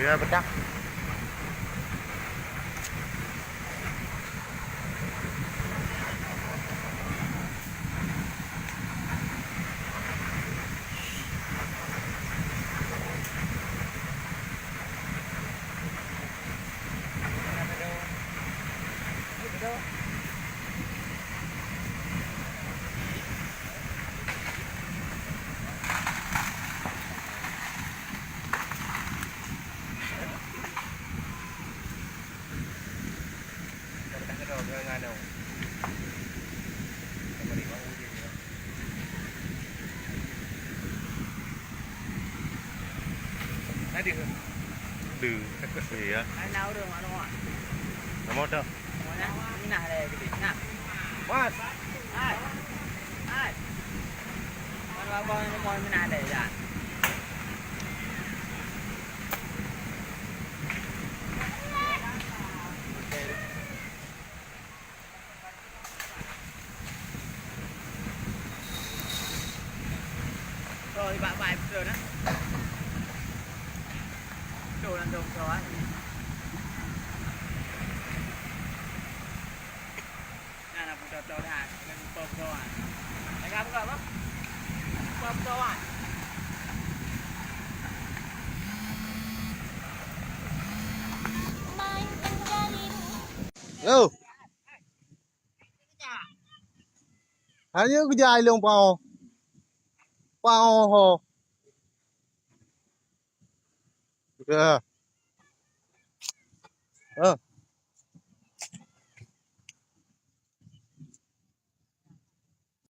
Dia bedak. Dư gì á? Nào đường mà đúng không? Nó một đâu? Như nào đây cái gì nào? What? Ai? Ai? Con như nào đây dạ? Rồi bạn bài rồi đó. Đồ làm đồ rồi. Nah, nak putar dah dah. Nak pop doang. Nak apa? Pop doang. Yo. Hanya aku jai long pao. Pao ho. Được.